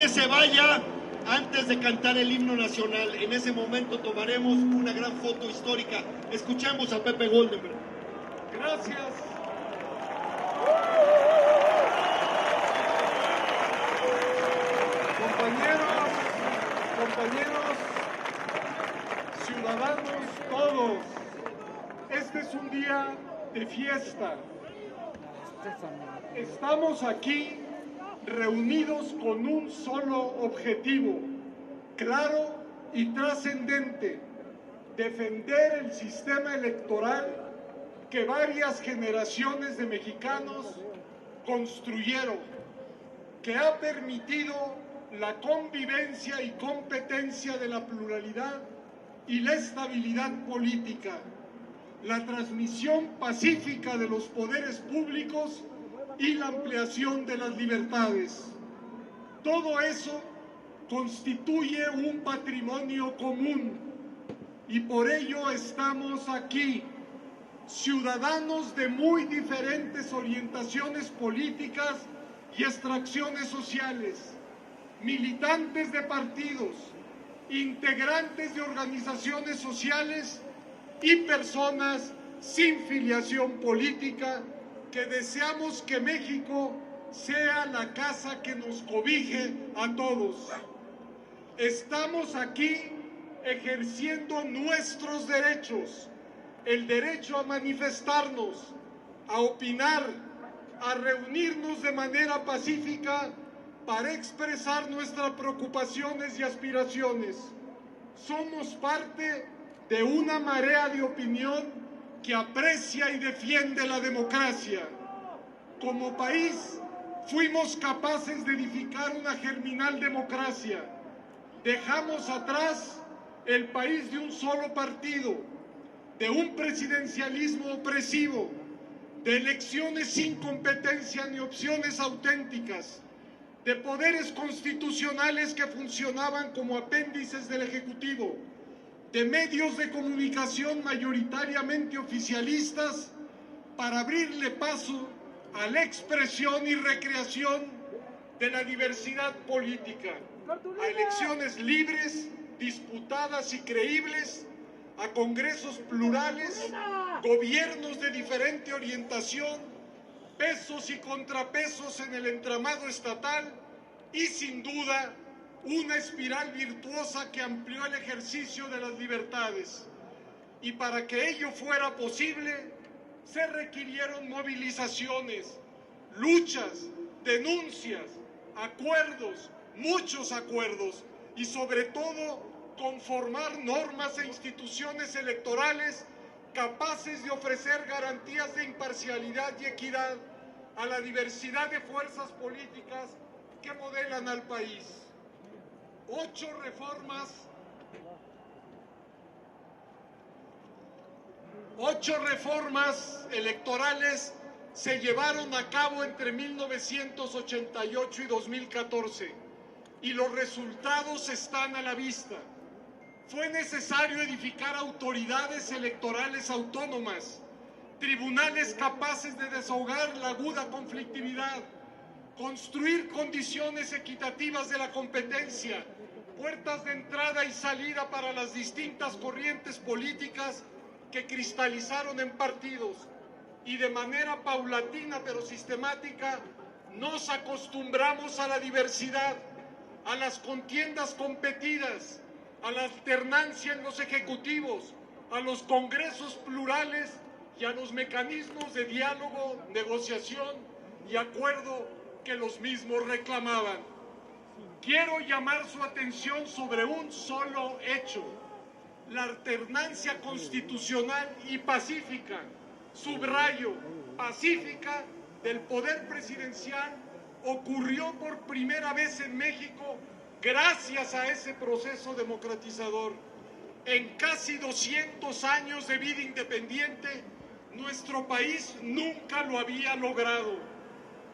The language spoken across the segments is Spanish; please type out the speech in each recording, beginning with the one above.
que se vaya antes de cantar el himno nacional. En ese momento tomaremos una gran foto histórica. Escuchemos a Pepe Goldenberg. Gracias. Compañeros, ciudadanos todos, este es un día de fiesta. Estamos aquí reunidos con un solo objetivo, claro y trascendente: defender el sistema electoral que varias generaciones de mexicanos construyeron, que ha permitido la convivencia y competencia de la pluralidad y la estabilidad política, la transmisión pacífica de los poderes públicos y la ampliación de las libertades. Todo eso constituye un patrimonio común y por ello estamos aquí, ciudadanos de muy diferentes orientaciones políticas y extracciones sociales, militantes de partidos, integrantes de organizaciones sociales y personas sin filiación política que deseamos que México sea la casa que nos cobije a todos. Estamos aquí ejerciendo nuestros derechos, el derecho a manifestarnos, a opinar, a reunirnos de manera pacífica para expresar nuestras preocupaciones y aspiraciones. Somos parte de una marea de opinión que aprecia y defiende la democracia. Como país, fuimos capaces de edificar una germinal democracia. Dejamos atrás el país de un solo partido, de un presidencialismo opresivo, de elecciones sin competencia ni opciones auténticas, de poderes constitucionales que funcionaban como apéndices del Ejecutivo, de medios de comunicación mayoritariamente oficialistas para abrirle paso a la expresión y recreación de la diversidad política, a elecciones libres, disputadas y creíbles, a congresos plurales, gobiernos de diferente orientación, pesos y contrapesos en el entramado estatal y, sin duda, una espiral virtuosa que amplió el ejercicio de las libertades. Y para que ello fuera posible, se requirieron movilizaciones, luchas, denuncias, acuerdos, muchos acuerdos y, sobre todo, conformar normas e instituciones electorales capaces de ofrecer garantías de imparcialidad y equidad a la diversidad de fuerzas políticas que modelan al país. 8 reformas electorales se llevaron a cabo entre 1988 y 2014 y los resultados están a la vista. Fue necesario edificar autoridades electorales autónomas, tribunales capaces de desahogar la aguda conflictividad, construir condiciones equitativas de la competencia, puertas de entrada y salida para las distintas corrientes políticas que cristalizaron en partidos y de manera paulatina pero sistemática nos acostumbramos a la diversidad, a las contiendas competidas, a la alternancia en los ejecutivos, a los congresos plurales y a los mecanismos de diálogo, negociación y acuerdo que los mismos reclamaban. Quiero llamar su atención sobre un solo hecho: la alternancia constitucional y pacífica, subrayo, pacífica, del poder presidencial ocurrió por primera vez en México gracias a ese proceso democratizador. En casi 200 años de vida independiente, nuestro país nunca lo había logrado.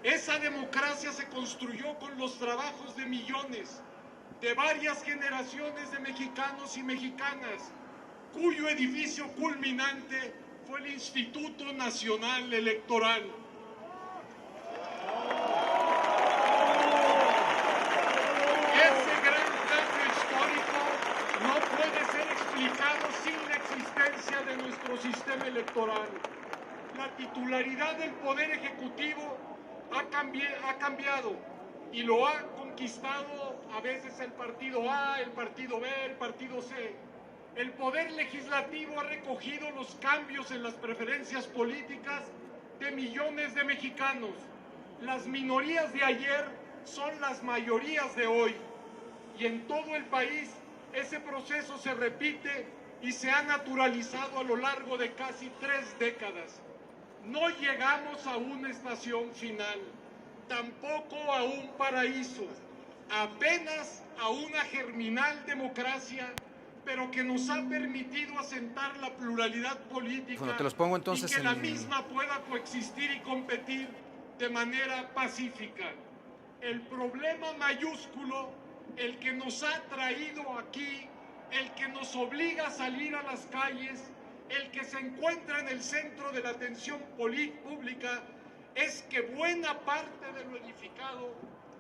Esa democracia se construyó con los trabajos de millones, de varias generaciones de mexicanos y mexicanas, cuyo edificio culminante fue el Instituto Nacional Electoral. electoral. La titularidad del Poder Ejecutivo ha cambiado y lo ha conquistado a veces el partido A, el partido B, el partido C. El Poder Legislativo ha recogido los cambios en las preferencias políticas de millones de mexicanos. Las minorías de ayer son las mayorías de hoy. Y en todo el país ese proceso se repite y se ha naturalizado a lo largo de casi 3 décadas. No llegamos a una estación final, tampoco a un paraíso, apenas a una germinal democracia, pero que nos ha permitido asentar la pluralidad política. Bueno, te los pongo entonces y que la misma pueda coexistir y competir de manera pacífica. El problema mayúsculo, el que nos ha traído aquí, el que nos obliga a salir a las calles, el que se encuentra en el centro de la atención pública, es que buena parte de lo edificado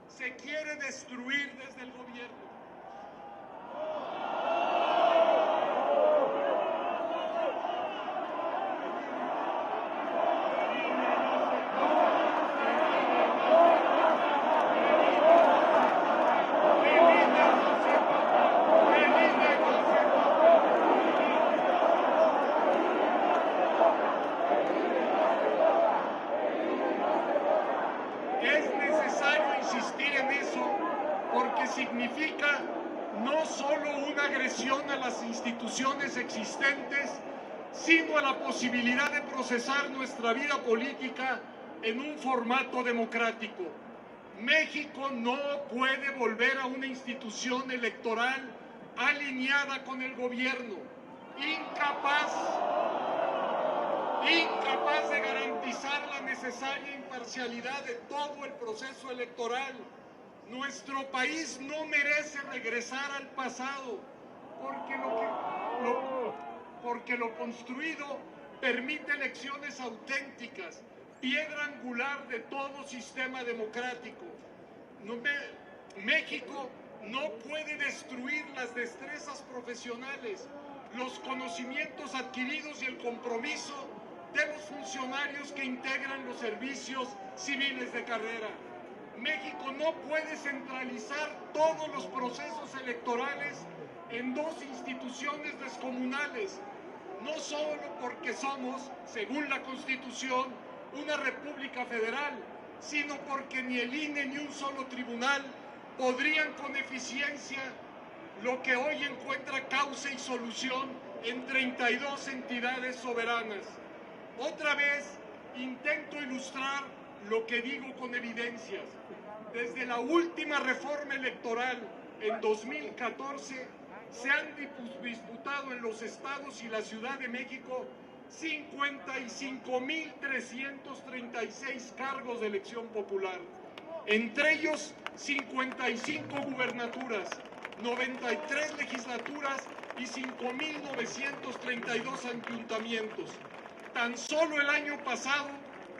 se quiere destruir desde el gobierno. Es necesario insistir en eso porque significa no solo una agresión a las instituciones existentes, sino a la posibilidad de procesar nuestra vida política en un formato democrático. México no puede volver a una institución electoral alineada con el gobierno, incapaz de garantizar la necesaria imparcialidad de todo el proceso electoral. Nuestro país no merece regresar al pasado, porque lo construido permite elecciones auténticas, piedra angular de todo sistema democrático. México no puede destruir las destrezas profesionales, los conocimientos adquiridos y el compromiso de los funcionarios que integran los servicios civiles de carrera. México no puede centralizar todos los procesos electorales en 2 instituciones descomunales, no solo porque somos, según la Constitución, una república federal, sino porque ni el INE ni un solo tribunal podrían con eficiencia lo que hoy encuentra causa y solución en 32 entidades soberanas. Otra vez intento ilustrar lo que digo con evidencias. Desde la última reforma electoral en 2014 se han disputado en los estados y la Ciudad de México 55.336 cargos de elección popular, entre ellos 55 gubernaturas, 93 legislaturas y 5.932 ayuntamientos. Tan solo el año pasado,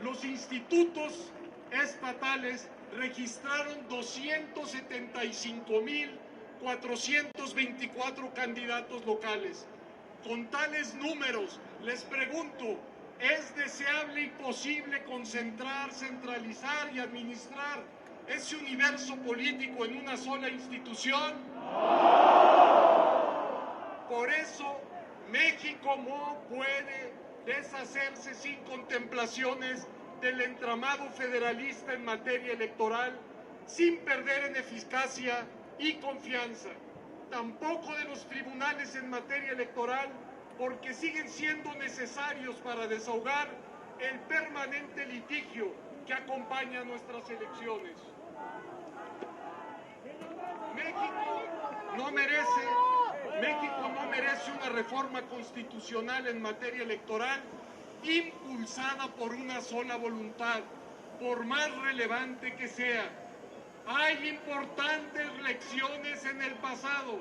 los institutos estatales registraron 275.424 candidatos locales. Con tales números, les pregunto, ¿es deseable y posible concentrar, centralizar y administrar ese universo político en una sola institución? Por eso, México no puede deshacerse sin contemplaciones del entramado federalista en materia electoral, sin perder en eficacia y confianza. Tampoco de los tribunales en materia electoral, porque siguen siendo necesarios para desahogar el permanente litigio que acompaña nuestras elecciones. México no merece una reforma constitucional en materia electoral impulsada por una sola voluntad, por más relevante que sea. Hay importantes lecciones en el pasado.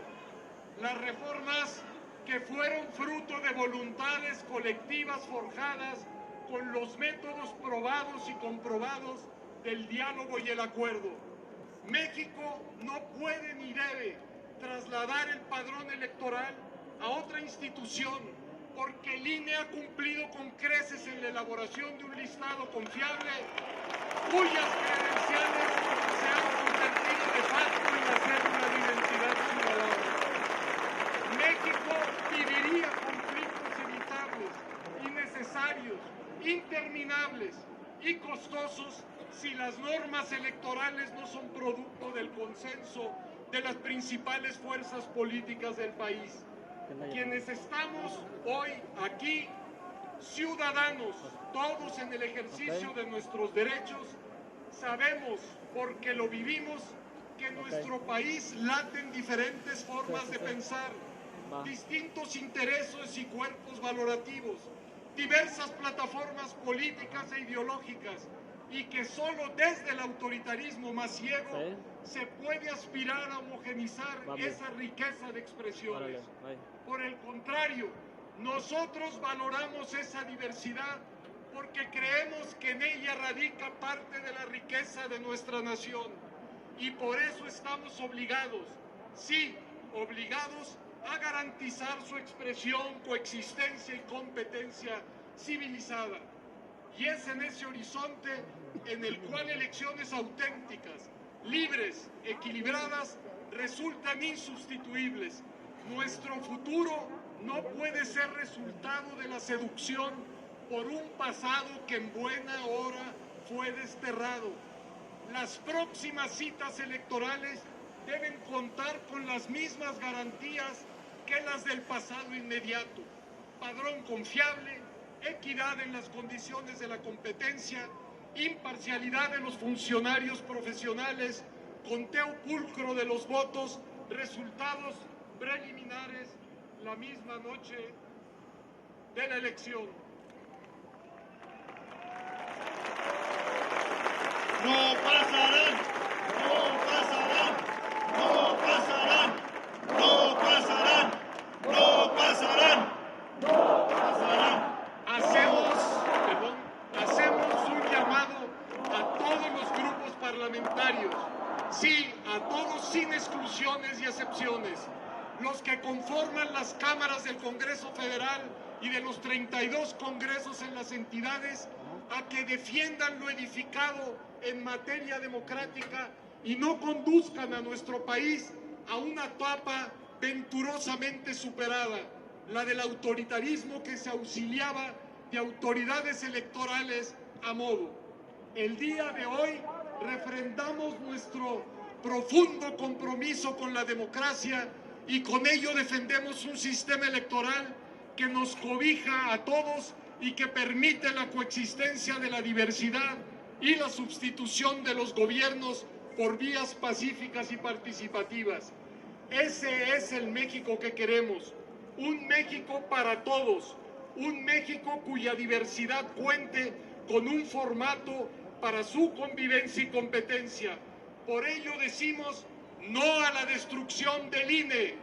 Las reformas que fueron fruto de voluntades colectivas forjadas con los métodos probados y comprobados del diálogo y el acuerdo. México no puede ni debe trasladar el padrón electoral a otra institución porque el INE ha cumplido con creces en la elaboración de un listado confiable cuyas credenciales se han convertido de facto en la cédula de identidad ciudadana. México viviría conflictos evitables, innecesarios, interminables y costosos si las normas electorales no son producto del consenso de las principales fuerzas políticas del país. Quienes estamos hoy aquí, ciudadanos, todos en el ejercicio de nuestros derechos, sabemos, porque lo vivimos, que en nuestro país laten diferentes formas de pensar, distintos intereses y cuerpos valorativos, diversas plataformas políticas e ideológicas, y que solo desde el autoritarismo más ciego se puede aspirar a homogenizar esa riqueza de expresiones. Por el contrario, nosotros valoramos esa diversidad porque creemos que en ella radica parte de la riqueza de nuestra nación, y por eso estamos obligados, sí, obligados a garantizar su expresión, coexistencia y competencia civilizada. Y es en ese horizonte en el cual elecciones auténticas, libres, equilibradas, resultan insustituibles. Nuestro futuro no puede ser resultado de la seducción por un pasado que en buena hora fue desterrado. Las próximas citas electorales deben contar con las mismas garantías que las del pasado inmediato: padrón confiable, equidad en las condiciones de la competencia, imparcialidad de los funcionarios profesionales, conteo pulcro de los votos, resultados preliminares la misma noche de la elección. No pasarán, no pasarán, no pasarán, no pasarán, no pasarán, no pasarán. Hacemos un llamado a todos los grupos parlamentarios, sí, a todos sin exclusiones y excepciones, los que conforman las cámaras del Congreso Federal y de los 32 congresos en las entidades, a que defiendan lo edificado en materia democrática y no conduzcan a nuestro país a una etapa venturosamente superada, la del autoritarismo que se auxiliaba de autoridades electorales a modo. El día de hoy refrendamos nuestro profundo compromiso con la democracia y con ello defendemos un sistema electoral que nos cobija a todos y que permite la coexistencia de la diversidad y la sustitución de los gobiernos por vías pacíficas y participativas. Ese es el México que queremos, un México para todos, un México cuya diversidad cuente con un formato para su convivencia y competencia. Por ello decimos no a la destrucción del INE,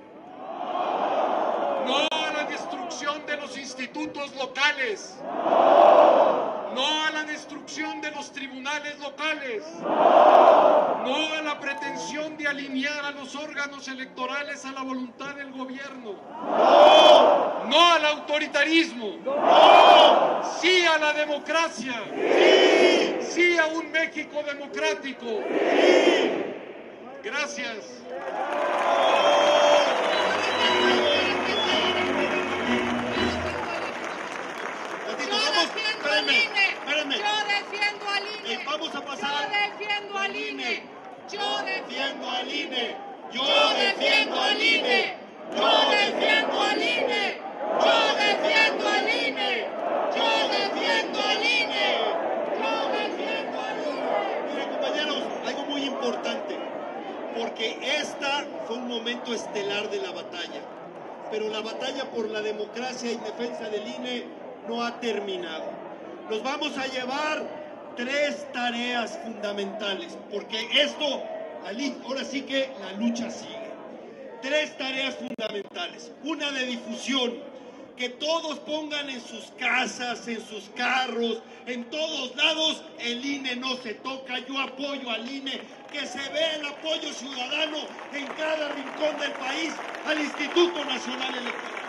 no a la destrucción de los institutos locales, no a la destrucción de los tribunales locales, no a la pretensión de alinear a los órganos electorales a la voluntad del gobierno, no al autoritarismo, sí a la democracia, sí a un México democrático. Gracias. Yo defiendo al INE. Vamos a pasar. Yo defiendo al INE. Yo defiendo al INE. Yo defiendo al INE. Yo defiendo al INE. Yo defiendo al INE. Yo defiendo al INE. Yo defiendo al INE. Miren, compañeros, algo muy importante, porque esta fue un momento estelar de la batalla, pero la batalla por la democracia y defensa del INE no ha terminado. Nos vamos a llevar 3 tareas fundamentales, porque esto, ahora sí que la lucha sigue. 3 tareas fundamentales. Una de difusión, que todos pongan en sus casas, en sus carros, en todos lados: el INE no se toca, yo apoyo al INE, que se vea el apoyo ciudadano en cada rincón del país al Instituto Nacional Electoral.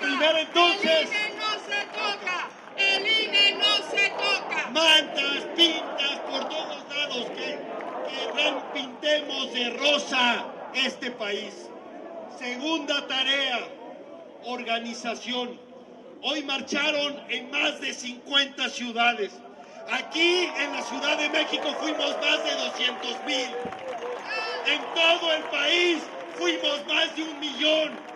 Primero entonces... El INE no se toca. El INE no se toca. Mantas, pintas por todos lados, que pintemos de rosa este país. Segunda tarea, organización. Hoy marcharon en más de 50 ciudades. Aquí en la Ciudad de México fuimos más de 200,000. En todo el país fuimos más de 1 millón.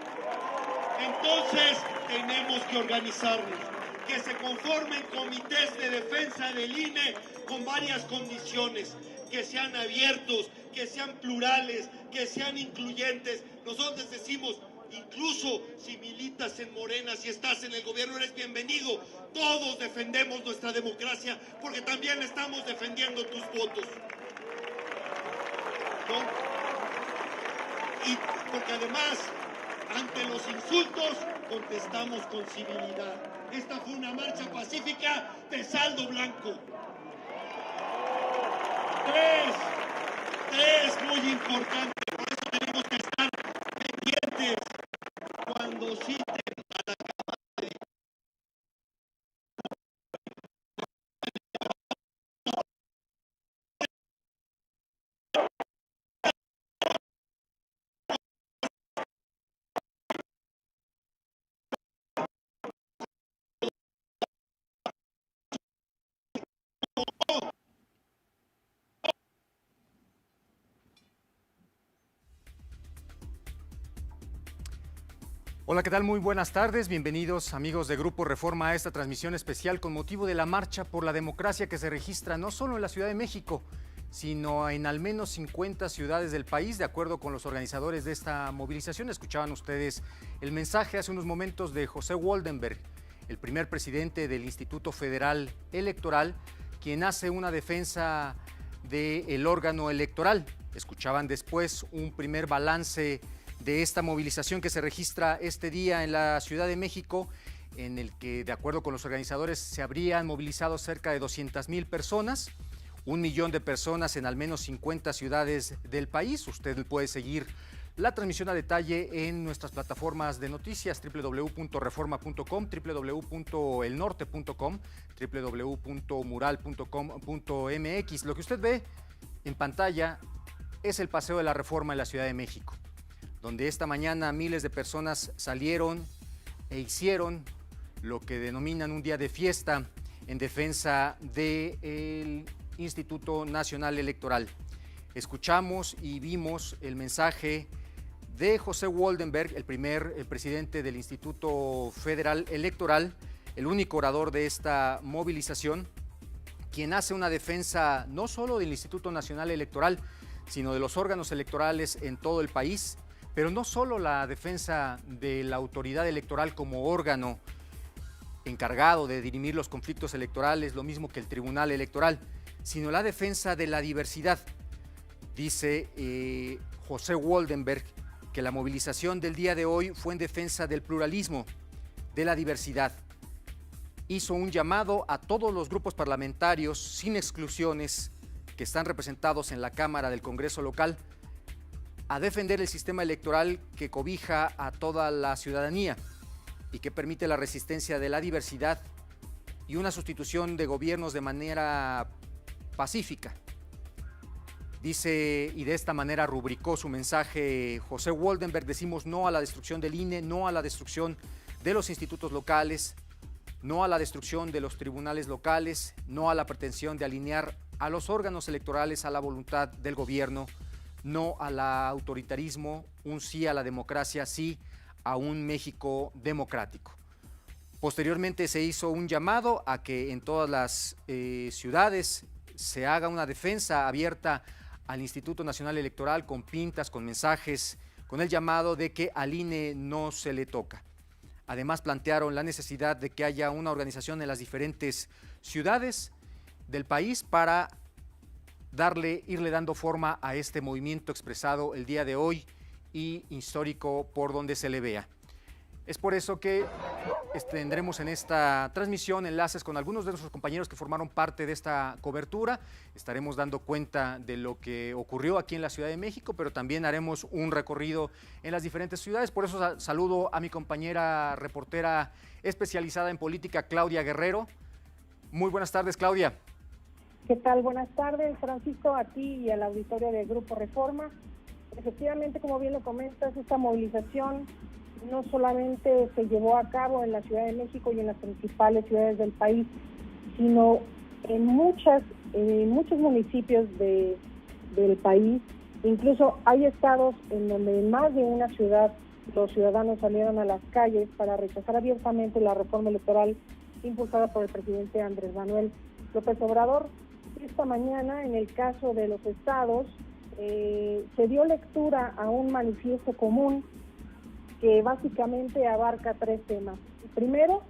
Entonces tenemos que organizarnos, que se conformen comités de defensa del INE con varias condiciones, que sean abiertos, que sean plurales, que sean incluyentes. Nosotros les decimos, incluso si militas en Morena, si estás en el gobierno, eres bienvenido. Todos defendemos nuestra democracia porque también estamos defendiendo tus votos, ¿no? Y porque además, ante los insultos, contestamos con civilidad. Esta fue una marcha pacífica de saldo blanco. Tres, muy importante, por eso tenemos que estar pendientes cuando citen a la Cámara de Hola, ¿qué tal? Muy buenas tardes. Bienvenidos, amigos de Grupo Reforma, a esta transmisión especial con motivo de la marcha por la democracia que se registra no solo en la Ciudad de México, sino en al menos 50 ciudades del país, de acuerdo con los organizadores de esta movilización. Escuchaban ustedes el mensaje hace unos momentos de José Woldenberg, el primer presidente del Instituto Federal Electoral, quien hace una defensa del órgano electoral. Escuchaban después un primer balance de esta movilización que se registra este día en la Ciudad de México, en el que, de acuerdo con los organizadores, se habrían movilizado cerca de 200,000 personas, 1 millón de personas en al menos 50 ciudades del país. Usted puede seguir la transmisión a detalle en nuestras plataformas de noticias, www.reforma.com, www.elnorte.com, www.mural.com.mx. Lo que usted ve en pantalla es el Paseo de la Reforma en la Ciudad de México, donde esta mañana miles de personas salieron e hicieron lo que denominan un día de fiesta en defensa del Instituto Nacional Electoral. Escuchamos y vimos el mensaje de José Woldenberg, el presidente del Instituto Federal Electoral, el único orador de esta movilización, quien hace una defensa no solo del Instituto Nacional Electoral, sino de los órganos electorales en todo el país, pero no solo la defensa de la autoridad electoral como órgano encargado de dirimir los conflictos electorales, lo mismo que el Tribunal Electoral, sino la defensa de la diversidad. Dice José Woldenberg que la movilización del día de hoy fue en defensa del pluralismo, de la diversidad. Hizo un llamado a todos los grupos parlamentarios, sin exclusiones, que están representados en la Cámara del Congreso local, a defender el sistema electoral que cobija a toda la ciudadanía y que permite la resistencia de la diversidad y una sustitución de gobiernos de manera pacífica. Dice, y de esta manera rubricó su mensaje José Woldenberg: decimos no a la destrucción del INE, no a la destrucción de los institutos locales, no a la destrucción de los tribunales locales, no a la pretensión de alinear a los órganos electorales a la voluntad del gobierno, no al autoritarismo, un sí a la democracia, sí a un México democrático. Posteriormente se hizo un llamado a que en todas las ciudades se haga una defensa abierta al Instituto Nacional Electoral con pintas, con mensajes, con el llamado de que al INE no se le toca. Además plantearon la necesidad de que haya una organización en las diferentes ciudades del país para irle dando forma a este movimiento expresado el día de hoy y histórico por donde se le vea. Es por eso que tendremos en esta transmisión enlaces con algunos de nuestros compañeros que formaron parte de esta cobertura. Estaremos dando cuenta de lo que ocurrió aquí en la Ciudad de México, pero también haremos un recorrido en las diferentes ciudades. Por eso saludo a mi compañera reportera especializada en política, Claudia Guerrero. Muy buenas tardes, Claudia. ¿Qué tal? Buenas tardes, Francisco, a ti y al auditorio del Grupo Reforma. Efectivamente, como bien lo comentas, esta movilización no solamente se llevó a cabo en la Ciudad de México y en las principales ciudades del país, sino en muchos municipios del país. Incluso hay estados en donde en más de una ciudad los ciudadanos salieron a las calles para rechazar abiertamente la reforma electoral impulsada por el presidente Andrés Manuel López Obrador. Esta mañana, en el caso de los estados, se dio lectura a un manifiesto común que básicamente abarca 3 temas. Primero,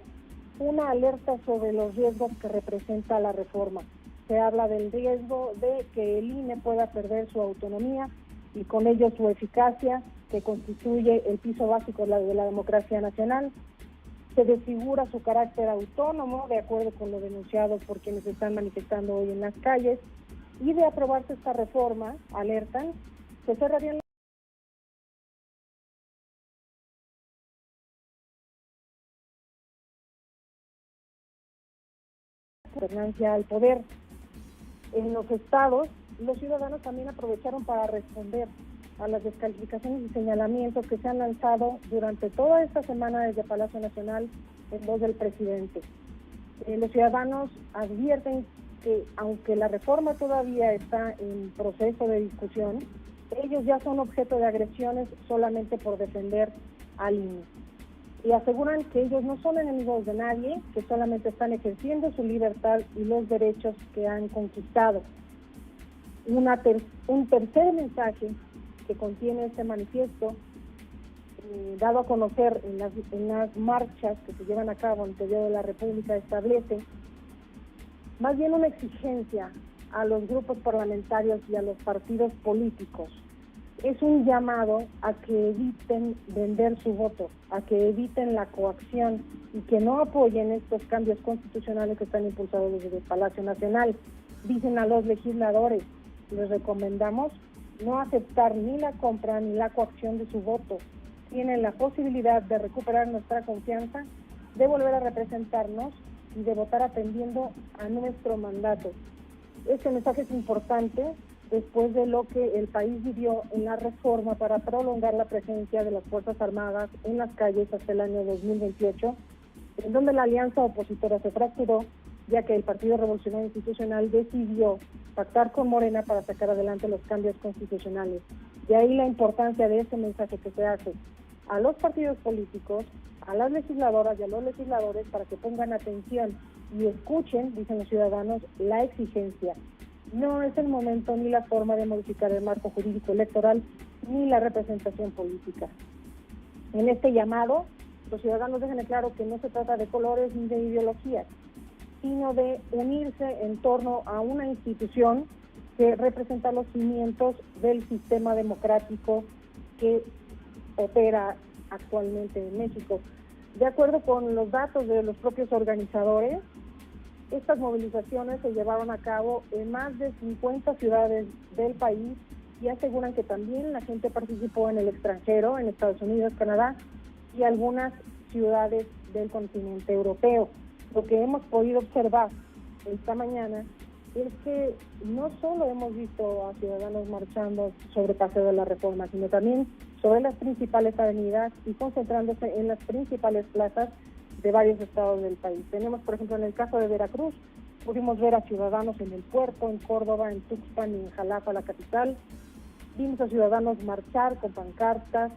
una alerta sobre los riesgos que representa la reforma. Se habla del riesgo de que el INE pueda perder su autonomía y con ello su eficacia, que constituye el piso básico de la democracia nacional. Se desfigura su carácter autónomo, de acuerdo con lo denunciado por quienes se están manifestando hoy en las calles, y de aprobarse esta reforma, alertan, se cerrarían gobernancia al poder. En los estados, los ciudadanos también aprovecharon para responder a las descalificaciones y señalamientos que se han lanzado durante toda esta semana desde Palacio Nacional en voz del presidente. Los ciudadanos advierten que aunque la reforma todavía está en proceso de discusión, ellos ya son objeto de agresiones solamente por defender al INE. Y aseguran que ellos no son enemigos de nadie, que solamente están ejerciendo su libertad y los derechos que han conquistado. Un tercer mensaje que contiene este manifiesto, dado a conocer en las marchas que se llevan a cabo en el interior de la República, establece más bien una exigencia a los grupos parlamentarios y a los partidos políticos. Es un llamado a que eviten vender su voto, a que eviten la coacción y que no apoyen estos cambios constitucionales que están impulsados desde el Palacio Nacional. Dicen a los legisladores, les recomendamos no aceptar ni la compra ni la coacción de su voto. Tienen la posibilidad de recuperar nuestra confianza, de volver a representarnos y de votar atendiendo a nuestro mandato. Este mensaje es importante después de lo que el país vivió en la reforma para prolongar la presencia de las Fuerzas Armadas en las calles hasta el año 2028, en donde la alianza opositora se fracturó, ya que el Partido Revolucionario Institucional decidió pactar con Morena para sacar adelante los cambios constitucionales. De ahí la importancia de este mensaje que se hace a los partidos políticos, a las legisladoras y a los legisladores para que pongan atención y escuchen, dicen los ciudadanos, la exigencia. No es el momento ni la forma de modificar el marco jurídico electoral ni la representación política. En este llamado, los ciudadanos dejan claro que no se trata de colores ni de ideologías, sino de unirse en torno a una institución que representa los cimientos del sistema democrático que opera actualmente en México. De acuerdo con los datos de los propios organizadores, estas movilizaciones se llevaron a cabo en más de 50 ciudades del país y aseguran que también la gente participó en el extranjero, en Estados Unidos, Canadá y algunas ciudades del continente europeo. Lo que hemos podido observar esta mañana es que no solo hemos visto a ciudadanos marchando sobre Paseo de la Reforma, sino también sobre las principales avenidas y concentrándose en las principales plazas de varios estados del país. Tenemos, por ejemplo, en el caso de Veracruz, pudimos ver a ciudadanos en el puerto, en Córdoba, en Tuxpan y en Jalapa, la capital. Vimos a ciudadanos marchar con pancartas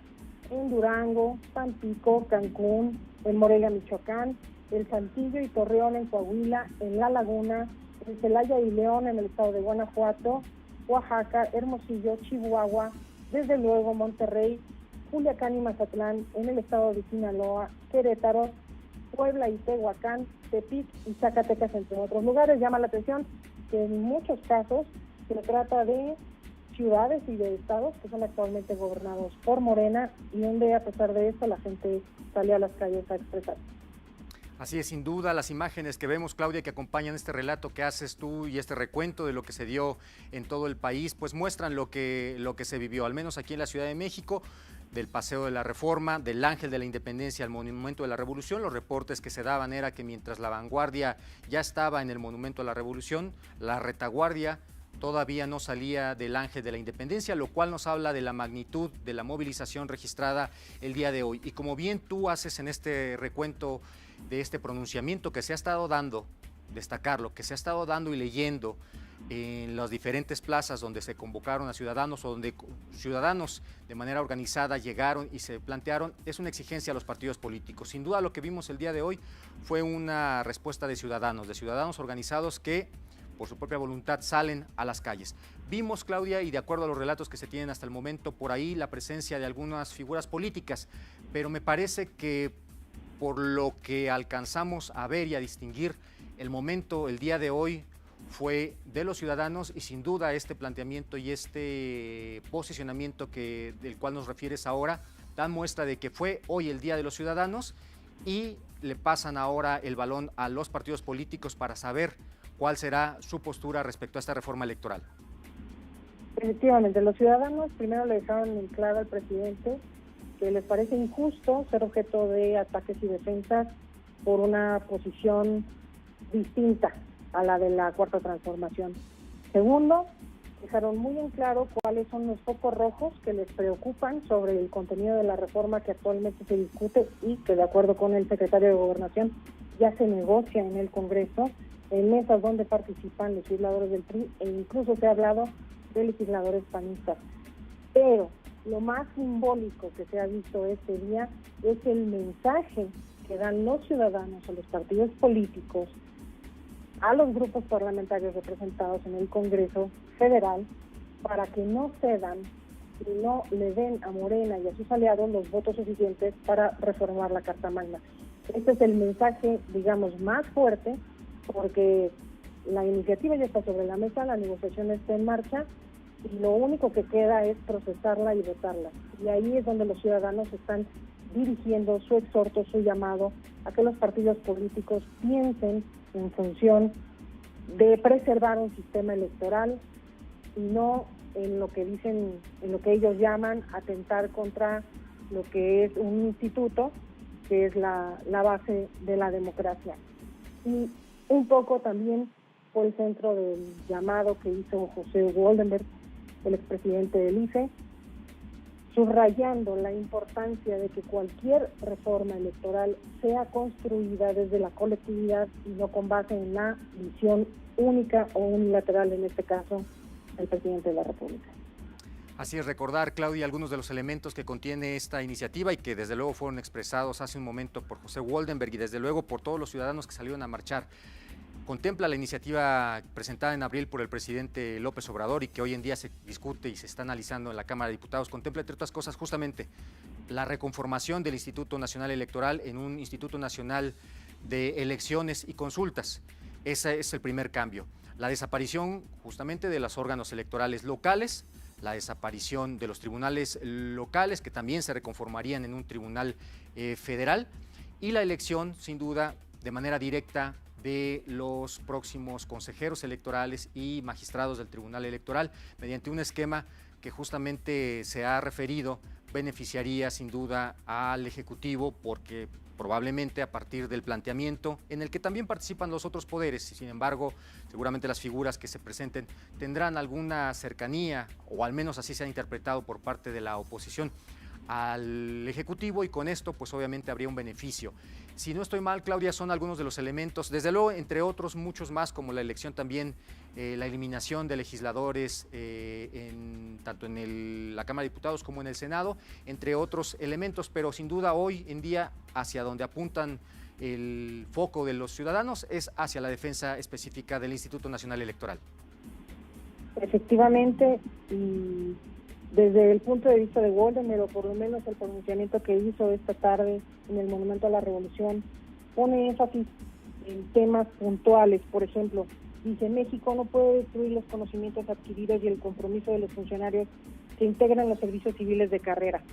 en Durango, Tampico, Cancún, en Morelia, Michoacán, El Saltillo y Torreón en Coahuila, en La Laguna, en Celaya y León en el estado de Guanajuato, Oaxaca, Hermosillo, Chihuahua, desde luego Monterrey, Culiacán y Mazatlán en el estado de Sinaloa, Querétaro, Puebla y Tehuacán, Tepic y Zacatecas, entre otros lugares. Llama la atención que en muchos casos se trata de ciudades y de estados que son actualmente gobernados por Morena, y donde a pesar de esto la gente salió a las calles a expresar. Así es, sin duda, las imágenes que vemos, Claudia, que acompañan este relato que haces tú y este recuento de lo que se dio en todo el país, pues muestran lo que se vivió, al menos aquí en la Ciudad de México, del Paseo de la Reforma, del Ángel de la Independencia al Monumento de la Revolución. Los reportes que se daban era que mientras la vanguardia ya estaba en el Monumento a la Revolución, la retaguardia todavía no salía del Ángel de la Independencia, lo cual nos habla de la magnitud de la movilización registrada el día de hoy. Y como bien tú haces en este recuento de este pronunciamiento que se ha estado dando, destacarlo, que se ha estado dando y leyendo en las diferentes plazas donde se convocaron a ciudadanos o donde ciudadanos de manera organizada llegaron y se plantearon, es una exigencia a los partidos políticos. Sin duda lo que vimos el día de hoy fue una respuesta de ciudadanos organizados que por su propia voluntad salen a las calles. Vimos, Claudia, y de acuerdo a los relatos que se tienen hasta el momento, por ahí la presencia de algunas figuras políticas, pero me parece que por lo que alcanzamos a ver y a distinguir, el momento, el día de hoy, fue de los ciudadanos, y sin duda este planteamiento y este posicionamiento del cual nos refieres ahora dan muestra de que fue hoy el Día de los Ciudadanos, y le pasan ahora el balón a los partidos políticos para saber cuál será su postura respecto a esta reforma electoral. Efectivamente, los ciudadanos primero le dejaron en claro al presidente que les parece injusto ser objeto de ataques y defensas por una posición distinta a la de la Cuarta Transformación. Segundo, dejaron muy en claro cuáles son los focos rojos que les preocupan sobre el contenido de la reforma que actualmente se discute y que, de acuerdo con el secretario de Gobernación, ya se negocia en el Congreso, en mesas donde participan legisladores del PRI, e incluso se ha hablado de legisladores panistas. Pero lo más simbólico que se ha visto este día es el mensaje que dan los ciudadanos a los partidos políticos, a los grupos parlamentarios representados en el Congreso Federal, para que no cedan y no le den a Morena y a sus aliados los votos suficientes para reformar la Carta Magna. Este es el mensaje, digamos, más fuerte, porque la iniciativa ya está sobre la mesa, la negociación está en marcha, y lo único que queda es procesarla y votarla. Y ahí es donde los ciudadanos están dirigiendo su exhorto, su llamado a que los partidos políticos piensen en función de preservar un sistema electoral y no en lo que dicen, en lo que ellos llaman atentar contra lo que es un instituto que es la base de la democracia. Y un poco también por el centro del llamado que hizo José Woldenberg, el expresidente del IFE, subrayando la importancia de que cualquier reforma electoral sea construida desde la colectividad y no con base en la visión única o unilateral, en este caso, del presidente de la República. Así es, recordar, Claudia, algunos de los elementos que contiene esta iniciativa y que desde luego fueron expresados hace un momento por José Woldenberg y desde luego por todos los ciudadanos que salieron a marchar. Contempla la iniciativa presentada en abril por el presidente López Obrador y que hoy en día se discute y se está analizando en la Cámara de Diputados. Contempla, entre otras cosas, justamente la reconformación del Instituto Nacional Electoral en un Instituto Nacional de Elecciones y Consultas. Ese es el primer cambio. La desaparición justamente de los órganos electorales locales, la desaparición de los tribunales locales, que también se reconformarían en un tribunal federal, y la elección, sin duda, de manera directa de los próximos consejeros electorales y magistrados del Tribunal Electoral, mediante un esquema que justamente se ha referido beneficiaría sin duda al Ejecutivo, porque probablemente a partir del planteamiento en el que también participan los otros poderes, sin embargo, seguramente las figuras que se presenten tendrán alguna cercanía, o al menos así se ha interpretado por parte de la oposición, al Ejecutivo, y con esto pues obviamente habría un beneficio. Si no estoy mal, Claudia, son algunos de los elementos, desde luego entre otros muchos más, como la elección también, la eliminación de legisladores tanto en la Cámara de Diputados como en el Senado, entre otros elementos, pero sin duda hoy en día hacia donde apuntan el foco de los ciudadanos es hacia la defensa específica del Instituto Nacional Electoral. Efectivamente, y desde el punto de vista de Woldenberg, o por lo menos el pronunciamiento que hizo esta tarde en el Monumento a la Revolución, pone énfasis en temas puntuales, por ejemplo, Dice, México no puede destruir los conocimientos adquiridos y el compromiso de los funcionarios que integran los servicios civiles de carrera.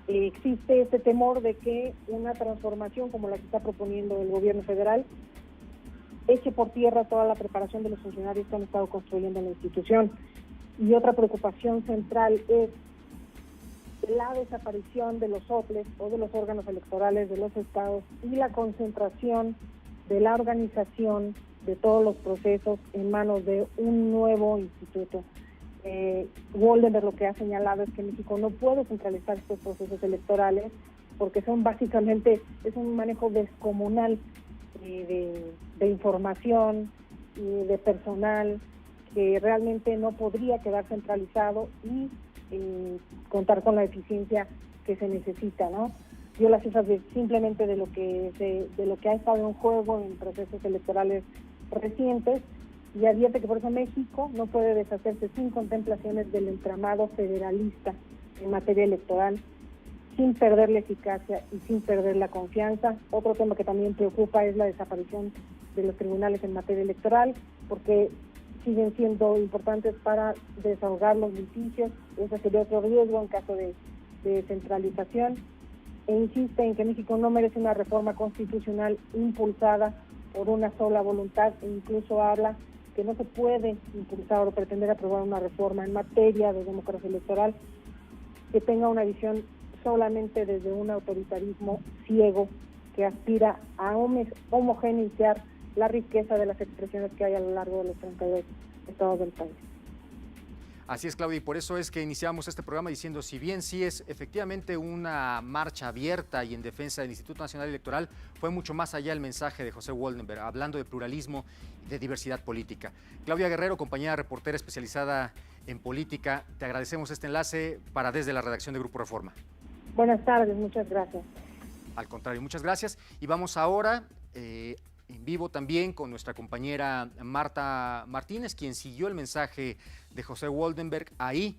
Existe este temor de que una transformación como la que está proponiendo el gobierno federal eche por tierra toda la preparación de los funcionarios que han estado construyendo en la institución. Y otra preocupación central es la desaparición de los OPLES o de los órganos electorales de los estados y la concentración de la organización de todos los procesos en manos de un nuevo instituto. Woldenberg lo que ha señalado es que México no puede centralizar estos procesos electorales porque son básicamente, es un manejo descomunal de información y de personal que realmente no podría quedar centralizado y contar con la eficiencia que se necesita, ¿no? Dio las cifras simplemente de lo que ha estado en juego en procesos electorales recientes y advierte que por eso México no puede deshacerse sin contemplaciones del entramado federalista en materia electoral, sin perder la eficacia y sin perder la confianza. Otro tema que también preocupa es la desaparición de los tribunales en materia electoral, porque siguen siendo importantes para desahogar los litigios. Ese sería otro riesgo en caso de centralización. E insiste en que México no merece una reforma constitucional impulsada por una sola voluntad, e incluso habla que no se puede impulsar o pretender aprobar una reforma en materia de democracia electoral que tenga una visión solamente desde un autoritarismo ciego que aspira a homogeneizar la riqueza de las expresiones que hay a lo largo de los 32 estados del país. Así es, Claudia, y por eso es que iniciamos este programa diciendo, si bien sí es efectivamente una marcha abierta y en defensa del Instituto Nacional Electoral, fue mucho más allá el mensaje de José Woldenberg, hablando de pluralismo y de diversidad política. Claudia Guerrero, compañera reportera especializada en política, te agradecemos este enlace para desde la redacción de Grupo Reforma. Buenas tardes, muchas gracias. Al contrario, muchas gracias. Y vamos ahora en vivo también con nuestra compañera Marta Martínez, quien siguió el mensaje de José Woldenberg ahí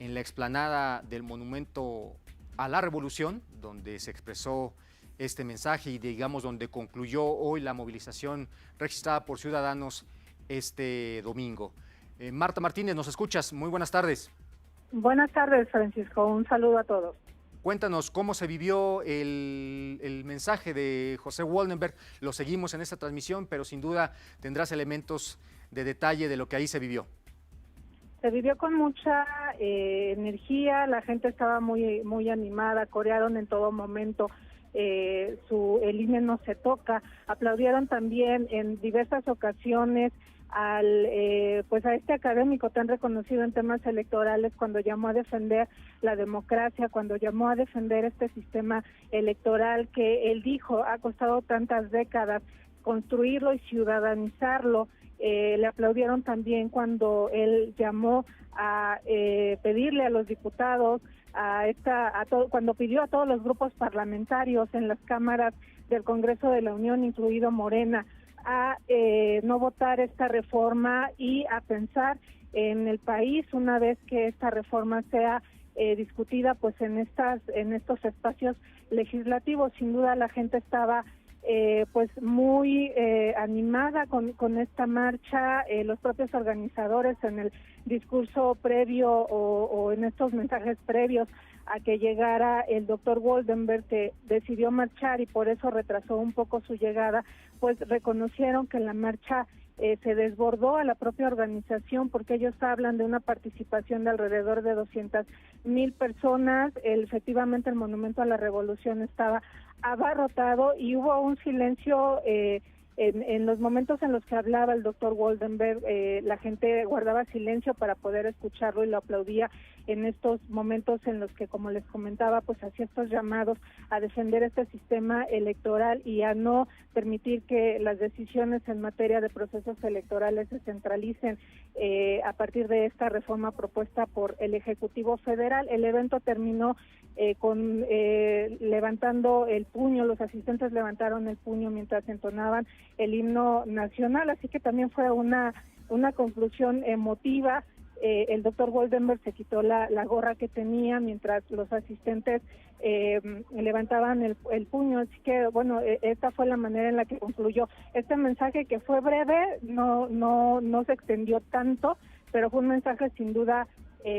en la explanada del Monumento a la Revolución, donde se expresó este mensaje y digamos donde concluyó hoy la movilización registrada por ciudadanos este domingo. Marta Martínez, ¿nos escuchas? Muy buenas tardes. Buenas tardes, Francisco. Un saludo a todos. Cuéntanos cómo se vivió el mensaje de José Woldenberg. Lo seguimos en esta transmisión, pero sin duda tendrás elementos de detalle de lo que ahí se vivió. Se vivió con mucha energía, la gente estaba muy animada, corearon en todo momento el INE no se toca, aplaudieron también en diversas ocasiones a este académico tan reconocido en temas electorales cuando llamó a defender la democracia, cuando llamó a defender este sistema electoral que él dijo ha costado tantas décadas construirlo y ciudadanizarlo. Le aplaudieron también cuando él llamó a pedirle a los diputados, cuando pidió a todos los grupos parlamentarios en las cámaras del Congreso de la Unión, incluido Morena, a no votar esta reforma y a pensar en el país una vez que esta reforma sea discutida pues en estos espacios legislativos. Sin duda la gente estaba pues muy animada con esta marcha. Los propios organizadores en el discurso previo o en estos mensajes previos a que llegara el doctor Woldenberg, que decidió marchar y por eso retrasó un poco su llegada, pues reconocieron que la marcha se desbordó a la propia organización, porque ellos hablan de una participación de alrededor de 200,000 personas. Efectivamente el Monumento a la Revolución estaba abarrotado y hubo un silencio en los momentos en los que hablaba el doctor Woldenberg. La gente guardaba silencio para poder escucharlo y lo aplaudía en estos momentos en los que, como les comentaba, pues hacía estos llamados a defender este sistema electoral y a no permitir que las decisiones en materia de procesos electorales se centralicen a partir de esta reforma propuesta por el Ejecutivo Federal. El evento terminó con levantando el puño, los asistentes levantaron el puño mientras entonaban el himno nacional, así que también fue una conclusión emotiva. el doctor Woldenberg se quitó la gorra que tenía mientras los asistentes levantaban el puño. Así que, bueno, esta fue la manera en la que concluyó este mensaje, que fue breve, no se extendió tanto, pero fue un mensaje sin duda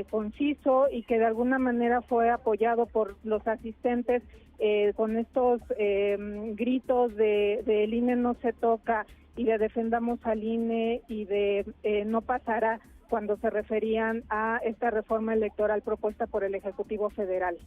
conciso y que de alguna manera fue apoyado por los asistentes con estos gritos de el INE no se toca y de defendamos al INE y de no pasará, cuando se referían a esta reforma electoral propuesta por el Ejecutivo Federal.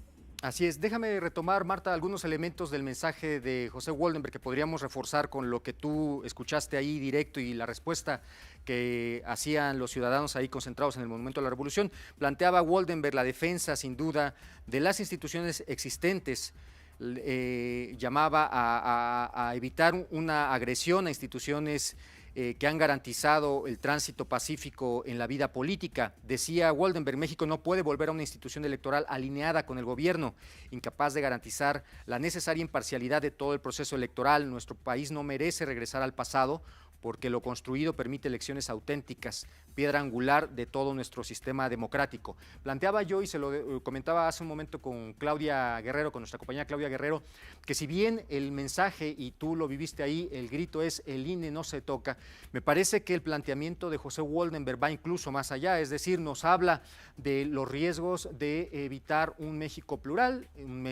Así es. Déjame retomar, Marta, algunos elementos del mensaje de José Woldenberg que podríamos reforzar con lo que tú escuchaste ahí directo y la respuesta que hacían los ciudadanos ahí concentrados en el Monumento a la Revolución. Planteaba Woldenberg la defensa, sin duda, de las instituciones existentes. Llamaba a evitar una agresión a instituciones que han garantizado el tránsito pacífico en la vida política. Decía Woldenberg, México no puede volver a una institución electoral alineada con el gobierno, incapaz de garantizar la necesaria imparcialidad de todo el proceso electoral. Nuestro país no merece regresar al pasado, porque lo construido permite elecciones auténticas, piedra angular de todo nuestro sistema democrático. Planteaba yo, y se lo comentaba hace un momento con Claudia Guerrero, con nuestra compañera Claudia Guerrero, que si bien el mensaje, y tú lo viviste ahí, el grito es el INE no se toca, me parece que el planteamiento de José Woldenberg va incluso más allá, es decir, nos habla de los riesgos de evitar un México plural, un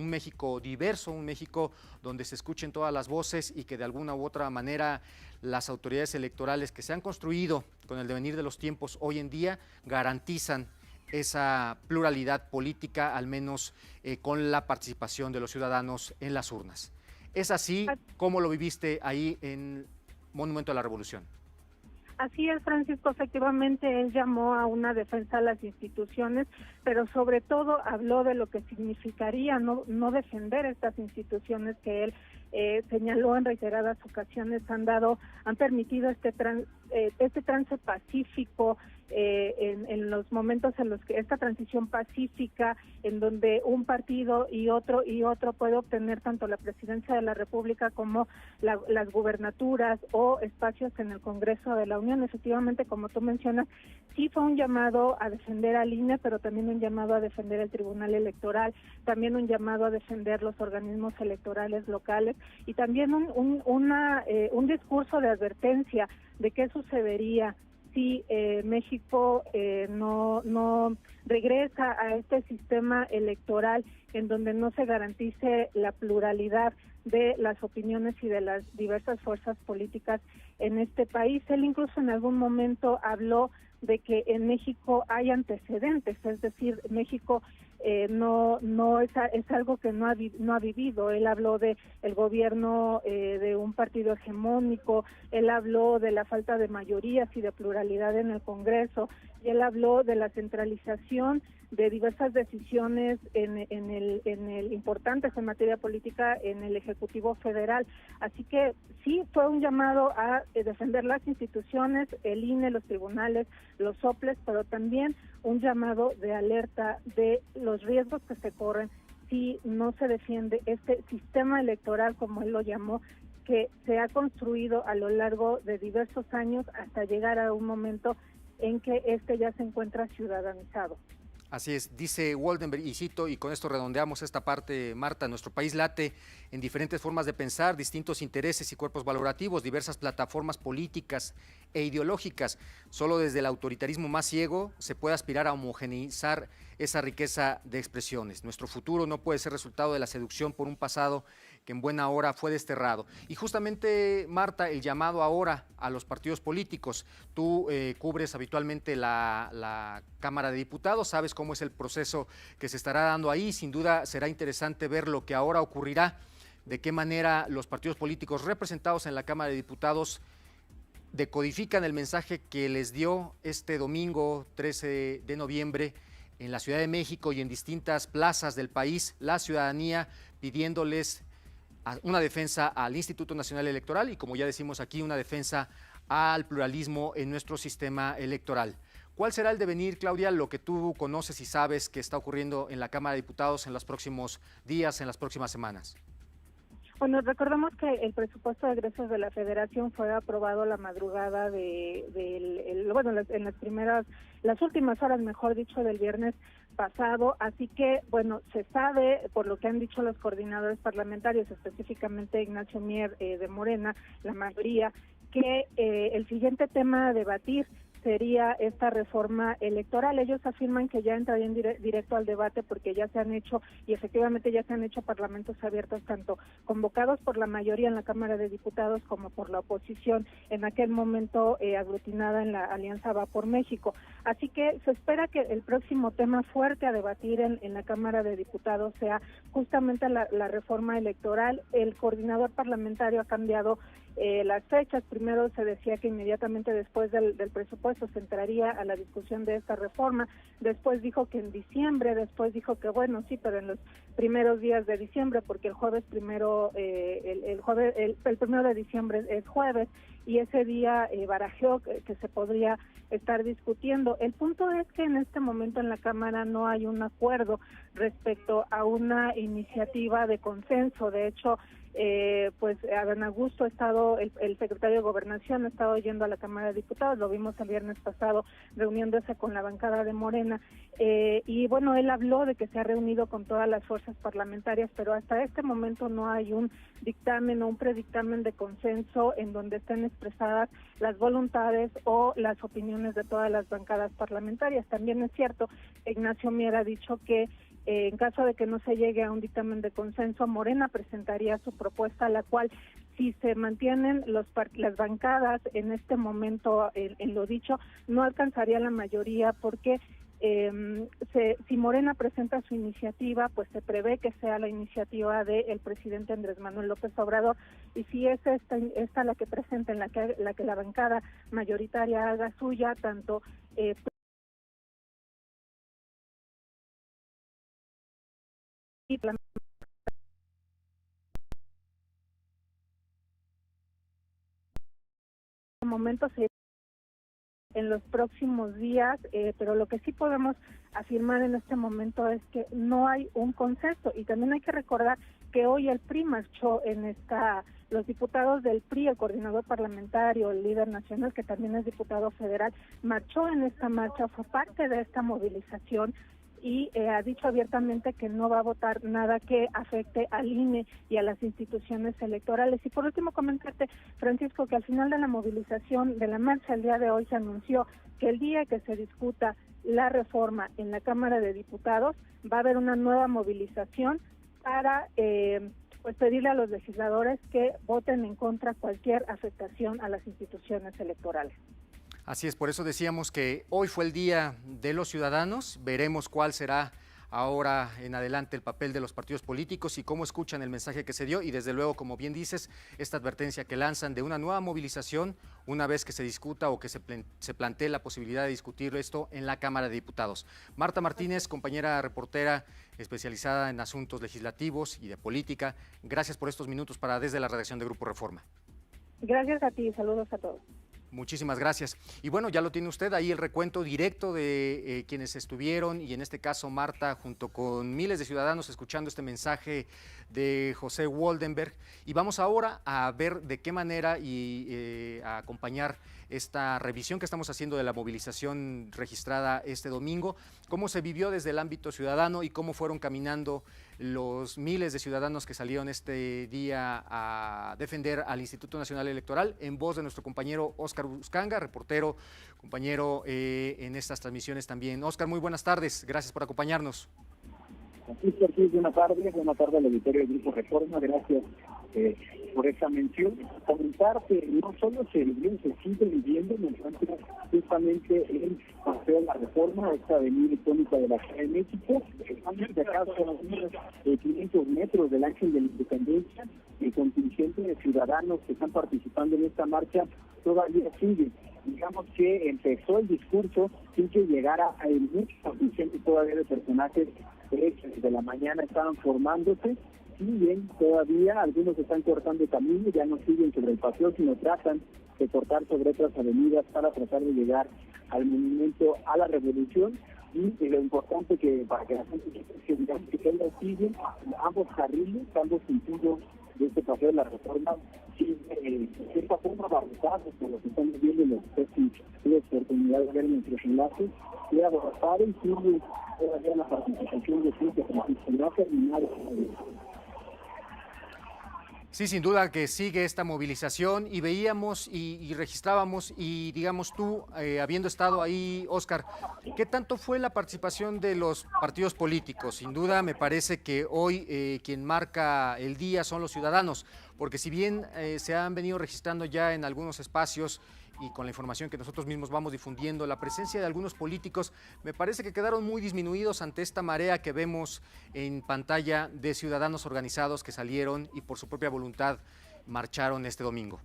México diverso, un México donde se escuchen todas las voces y que de alguna u otra manera las autoridades electorales que se han construido con el devenir de los tiempos hoy en día garantizan esa pluralidad política, al menos con la participación de los ciudadanos en las urnas. ¿Es así como lo viviste ahí en Monumento a la Revolución? Así es, Francisco, efectivamente él llamó a una defensa a las instituciones, pero sobre todo habló de lo que significaría no defender estas instituciones que él señaló en reiteradas ocasiones han permitido este trance pacífico, en los momentos en los que esta transición pacífica, en donde un partido y otro puede obtener tanto la presidencia de la República como las gubernaturas o espacios en el Congreso de la Unión. Efectivamente, como tú mencionas, sí fue un llamado a defender al INE, pero también un llamado a defender el Tribunal Electoral, también un llamado a defender los organismos electorales locales y también un discurso de advertencia de qué sucedería si México no regresa a este sistema electoral en donde no se garantice la pluralidad de las opiniones y de las diversas fuerzas políticas en este país. Él incluso en algún momento habló de que en México hay antecedentes, es decir, México no es algo que no ha vivido. Él habló de el gobierno de un partido hegemónico, él habló de la falta de mayorías y de pluralidad en el Congreso, y él habló de la centralización de diversas decisiones importantes en materia política en el Ejecutivo Federal. Así que sí fue un llamado a defender las instituciones, el INE, los tribunales, los soples, pero también un llamado de alerta de los riesgos que se corren si no se defiende este sistema electoral, como él lo llamó, que se ha construido a lo largo de diversos años hasta llegar a un momento en que este ya se encuentra ciudadanizado. Así es, dice Woldenberg, y cito, y con esto redondeamos esta parte, Marta, nuestro país late en diferentes formas de pensar, distintos intereses y cuerpos valorativos, diversas plataformas políticas e ideológicas. Solo desde el autoritarismo más ciego se puede aspirar a homogeneizar esa riqueza de expresiones. Nuestro futuro no puede ser resultado de la seducción por un pasado que en buena hora fue desterrado. Y justamente, Marta, el llamado ahora a los partidos políticos. Tú cubres habitualmente la Cámara de Diputados, sabes cómo es el proceso que se estará dando ahí. Sin duda será interesante ver lo que ahora ocurrirá, de qué manera los partidos políticos representados en la Cámara de Diputados decodifican el mensaje que les dio este domingo 13 de noviembre en la Ciudad de México y en distintas plazas del país, la ciudadanía pidiéndoles una defensa al Instituto Nacional Electoral y, como ya decimos aquí, una defensa al pluralismo en nuestro sistema electoral. ¿Cuál será el devenir, Claudia, lo que tú conoces y sabes que está ocurriendo en la Cámara de Diputados en los próximos días, en las próximas semanas? Bueno, recordemos que el presupuesto de egresos de la Federación fue aprobado la madrugada en las últimas horas, mejor dicho, del viernes pasado, así que, bueno, se sabe, por lo que han dicho los coordinadores parlamentarios, específicamente Ignacio Mier de Morena, la mayoría, que el siguiente tema a debatir sería esta reforma electoral. Ellos afirman que ya entrarían directo al debate porque ya se han hecho, y efectivamente ya se han hecho parlamentos abiertos, tanto convocados por la mayoría en la Cámara de Diputados como por la oposición, en aquel momento aglutinada en la Alianza Va por México. Así que se espera que el próximo tema fuerte a debatir en la Cámara de Diputados sea justamente la reforma electoral. El coordinador parlamentario ha cambiado las fechas. Primero se decía que inmediatamente después del presupuesto se entraría a la discusión de esta reforma, después dijo que en diciembre, después dijo que bueno, sí, pero en los primeros días de diciembre, porque el jueves primero, el primero de diciembre es jueves, y ese día barajeó que se podría estar discutiendo. El punto es que en este momento en la Cámara no hay un acuerdo respecto a una iniciativa de consenso. De hecho, pues Adán Augusto ha estado, el secretario de Gobernación ha estado yendo a la Cámara de Diputados, lo vimos el viernes pasado reuniéndose con la bancada de Morena, y bueno, él habló de que se ha reunido con todas las fuerzas parlamentarias, pero hasta este momento no hay un dictamen o un predictamen de consenso en donde estén expresadas las voluntades o las opiniones de todas las bancadas parlamentarias. También es cierto, Ignacio Mier ha dicho que en caso de que no se llegue a un dictamen de consenso, Morena presentaría su propuesta, la cual, si se mantienen las bancadas en este momento en lo dicho, no alcanzaría la mayoría porque si Morena presenta su iniciativa, pues se prevé que sea la iniciativa del presidente Andrés Manuel López Obrador, y si es esta la que presenten, la que la bancada mayoritaria haga suya, tanto y momentos en los próximos días, pero lo que sí podemos afirmar en este momento es que no hay un consenso, y también hay que recordar que hoy el PRI marchó los diputados del PRI, el coordinador parlamentario, el líder nacional, que también es diputado federal, marchó en esta marcha, fue parte de esta movilización, y ha dicho abiertamente que no va a votar nada que afecte al INE y a las instituciones electorales. Y por último comentarte, Francisco, que al final de la movilización de la marcha el día de hoy se anunció que el día que se discuta la reforma en la Cámara de Diputados va a haber una nueva movilización para pues pedirle a los legisladores que voten en contra cualquier afectación a las instituciones electorales. Así es, por eso decíamos que hoy fue el Día de los Ciudadanos. Veremos cuál será ahora en adelante el papel de los partidos políticos y cómo escuchan el mensaje que se dio, y desde luego, como bien dices, esta advertencia que lanzan de una nueva movilización una vez que se discuta o que se plantee la posibilidad de discutir esto en la Cámara de Diputados. Marta Martínez, compañera reportera especializada en asuntos legislativos y de política, gracias por estos minutos para Desde la redacción de Grupo Reforma. Gracias a ti, saludos a todos. Muchísimas gracias. Y bueno, ya lo tiene usted ahí el recuento directo de quienes estuvieron, y en este caso Marta, junto con miles de ciudadanos escuchando este mensaje de José Woldenberg. Y vamos ahora a ver de qué manera y a acompañar esta revisión que estamos haciendo de la movilización registrada este domingo, cómo se vivió desde el ámbito ciudadano y cómo fueron caminando los miles de ciudadanos que salieron este día a defender al Instituto Nacional Electoral, en voz de nuestro compañero Óscar Uscanga, reportero, compañero en estas transmisiones también. Óscar, muy buenas tardes, gracias por acompañarnos. Buenas tardes al auditorio del Grupo Reforma, gracias por esta mención. Comentar que no solo se vivió, se sigue viviendo, me encuentro justamente en Paseo de la Reforma, esta avenida icónica de la Ciudad de México. Estamos de acá a unos 500 metros del Ángel de la Independencia. El contingente de ciudadanos que están participando en esta marcha todavía sigue. Digamos que empezó el discurso sin que llegara a mucho contingente todavía de personajes que desde la mañana estaban formándose. Si bien todavía algunos están cortando el camino, ya no siguen sobre el paseo, sino tratan de cortar sobre otras avenidas para tratar de llegar al monumento a la Revolución. Y lo importante que para que la gente se digamos que ellos siguen ambos carriles, ambos sentidos de este paseo de la reforma, sí, de esta forma avanzado por lo que estamos viendo en los textos, tuve oportunidad de ver nuestros enlaces, y avanzado y tuve todavía la participación de gente que no ha terminado. Sí, sin duda que sigue esta movilización y veíamos y registrábamos y digamos tú, habiendo estado ahí, Óscar, ¿qué tanto fue la participación de los partidos políticos? Sin duda me parece que hoy quien marca el día son los ciudadanos, porque si bien se han venido registrando ya en algunos espacios y con la información que nosotros mismos vamos difundiendo, la presencia de algunos políticos, me parece que quedaron muy disminuidos ante esta marea que vemos en pantalla de ciudadanos organizados que salieron y por su propia voluntad marcharon este domingo.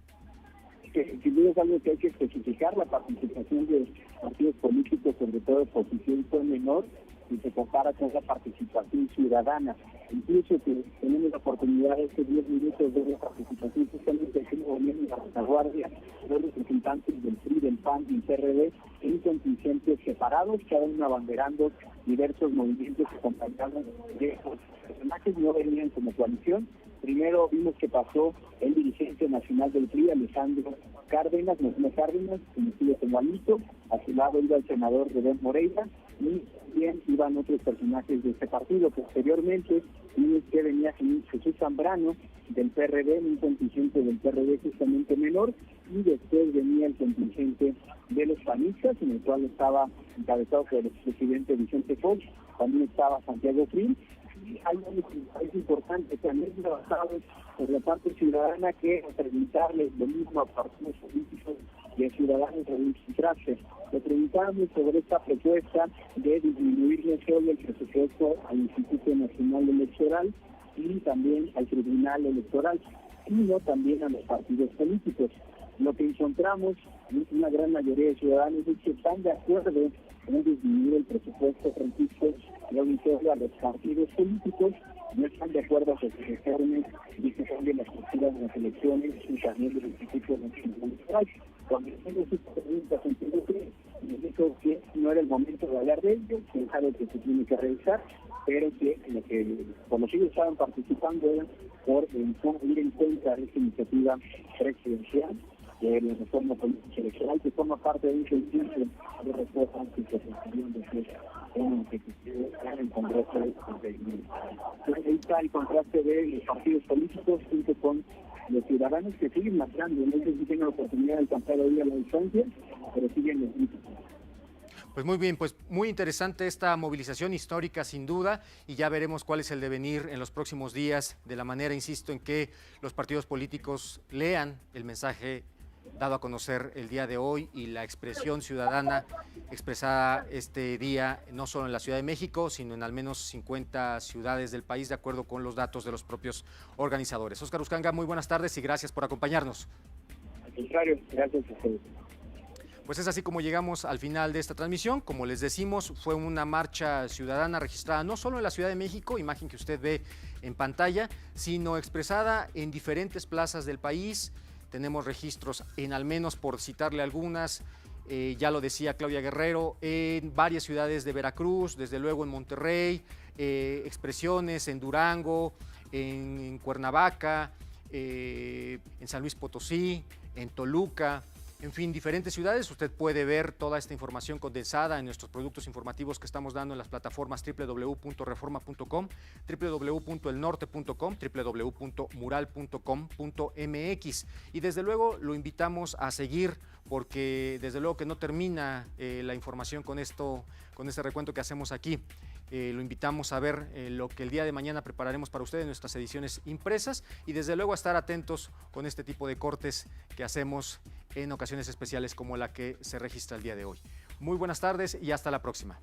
Sin duda es algo que hay que especificar, la participación de partidos políticos, sobre todo de oposición, fue menor y se compara con la participación ciudadana. Incluso que tenemos la oportunidad de estos 10 minutos de la participación justamente aquí en gobierno de la retaguardia, los representantes del PRI, del PAN y del PRD, en contingentes separados, cada uno abanderando diversos movimientos que acompañaban de estos personajes, no venían como coalición. Primero vimos que pasó el dirigente nacional del PRI, Alejandro Cárdenas, conocido como Alito, a su lado iba el senador Rubén Moreira, y también iban otros personajes de este partido. Posteriormente vimos que venía Jesús Zambrano del PRD, un contingente del PRD justamente menor, y después venía el contingente de los panistas, en el cual estaba encabezado por el expresidente Vicente Fox, también estaba Santiago Krill. Hay algo que es importante, también basado por la parte ciudadana, que preguntarles lo mismo a partidos políticos y a ciudadanos a registrarse. Le preguntábamos sobre esta propuesta de disminuir no solo el presupuesto al Instituto Nacional Electoral y también al Tribunal Electoral, sino también a los partidos políticos. Lo que encontramos en una gran mayoría de ciudadanos es que están de acuerdo en disminuir el presupuesto francisco y auditorio a los partidos políticos, no están de acuerdo con que se reformen y se cambien las posturas de las elecciones y también del Instituto Nacional Electoral. Cuando hicimos estas preguntas, entiendo que nos dijo que no era el momento de hablar de ello, que es algo que se tiene que revisar, pero que por lo que ellos estaban participando era por ir en contra de esta iniciativa presidencial de la reforma política electoral, que forma parte de un conjunto de reformas que se requirieron de hacer en el Congreso de ahí está el contraste de los partidos políticos junto con los ciudadanos que siguen marchando. No sé si tienen la oportunidad de alcanzar hoy a la distancia, pero siguen los mismos. Pues muy bien, pues muy interesante esta movilización histórica sin duda, y ya veremos cuál es el devenir en los próximos días, de la manera, insisto, en que los partidos políticos lean el mensaje dado a conocer el día de hoy y la expresión ciudadana expresada este día, no solo en la Ciudad de México, sino en al menos 50 ciudades del país, de acuerdo con los datos de los propios organizadores. Óscar Uscanga, muy buenas tardes y gracias por acompañarnos. Al contrario, gracias a ustedes. Pues es así como llegamos al final de esta transmisión. Como les decimos, fue una marcha ciudadana registrada no solo en la Ciudad de México, imagen que usted ve en pantalla, sino expresada en diferentes plazas del país. Tenemos registros en, al menos por citarle algunas, ya lo decía Claudia Guerrero, en varias ciudades de Veracruz, desde luego en Monterrey, expresiones en Durango, en Cuernavaca, en San Luis Potosí, en Toluca. En fin, diferentes ciudades. Usted puede ver toda esta información condensada en nuestros productos informativos que estamos dando en las plataformas www.reforma.com, www.elnorte.com, www.mural.com.mx. Y desde luego lo invitamos a seguir, porque desde luego que no termina la información con este recuento que hacemos aquí. Lo invitamos a ver lo que el día de mañana prepararemos para ustedes en nuestras ediciones impresas, y desde luego a estar atentos con este tipo de cortes que hacemos en ocasiones especiales como la que se registra el día de hoy. Muy buenas tardes y hasta la próxima.